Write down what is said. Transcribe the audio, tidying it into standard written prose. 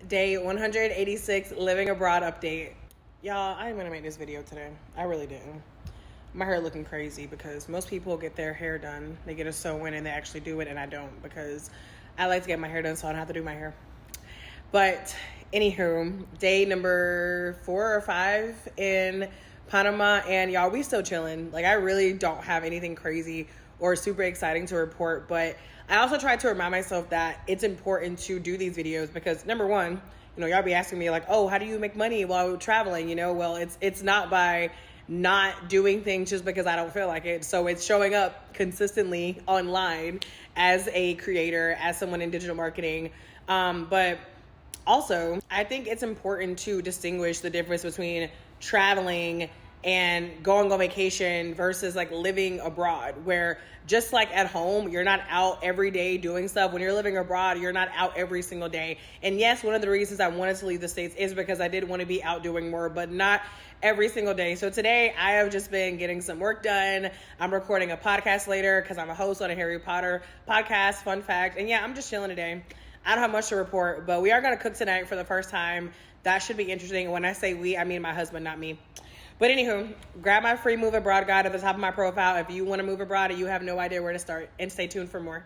Day 186 living abroad update. Y'all, I am gonna make this video today. I really didn't. My hair looking crazy because most people get their hair done. They get a sew-in and they actually do it, and I don't because I like to get my hair done so I don't have to do my hair. But anywho, day number 4 or 5 in Panama, and y'all, we still chilling. Like, I really don't have anything crazy or super exciting to report, but I also try to remind myself that it's important to do these videos because number one, y'all be asking me like, oh, how do you make money while traveling? Well, it's not by not doing things just because I don't feel like it. So it's showing up consistently online as a creator, as someone in digital marketing. But also, I think it's important to distinguish the difference between traveling and going on vacation versus like living abroad, where just like at home, you're not out every day doing stuff. When you're living abroad, you're not out every single day. And yes, one of the reasons I wanted to leave the States is because I did want to be out doing more, but not every single day. So today I have just been getting some work done. I'm recording a podcast later because I'm a host on a Harry Potter podcast, fun fact. And yeah, I'm just chilling today. I don't have much to report, but we are going to cook tonight for the first time. That should be interesting. When I say we, I mean my husband, not me. But anywho, grab my free Move Abroad guide at the top of my profile if you want to move abroad and you have no idea where to start, and stay tuned for more.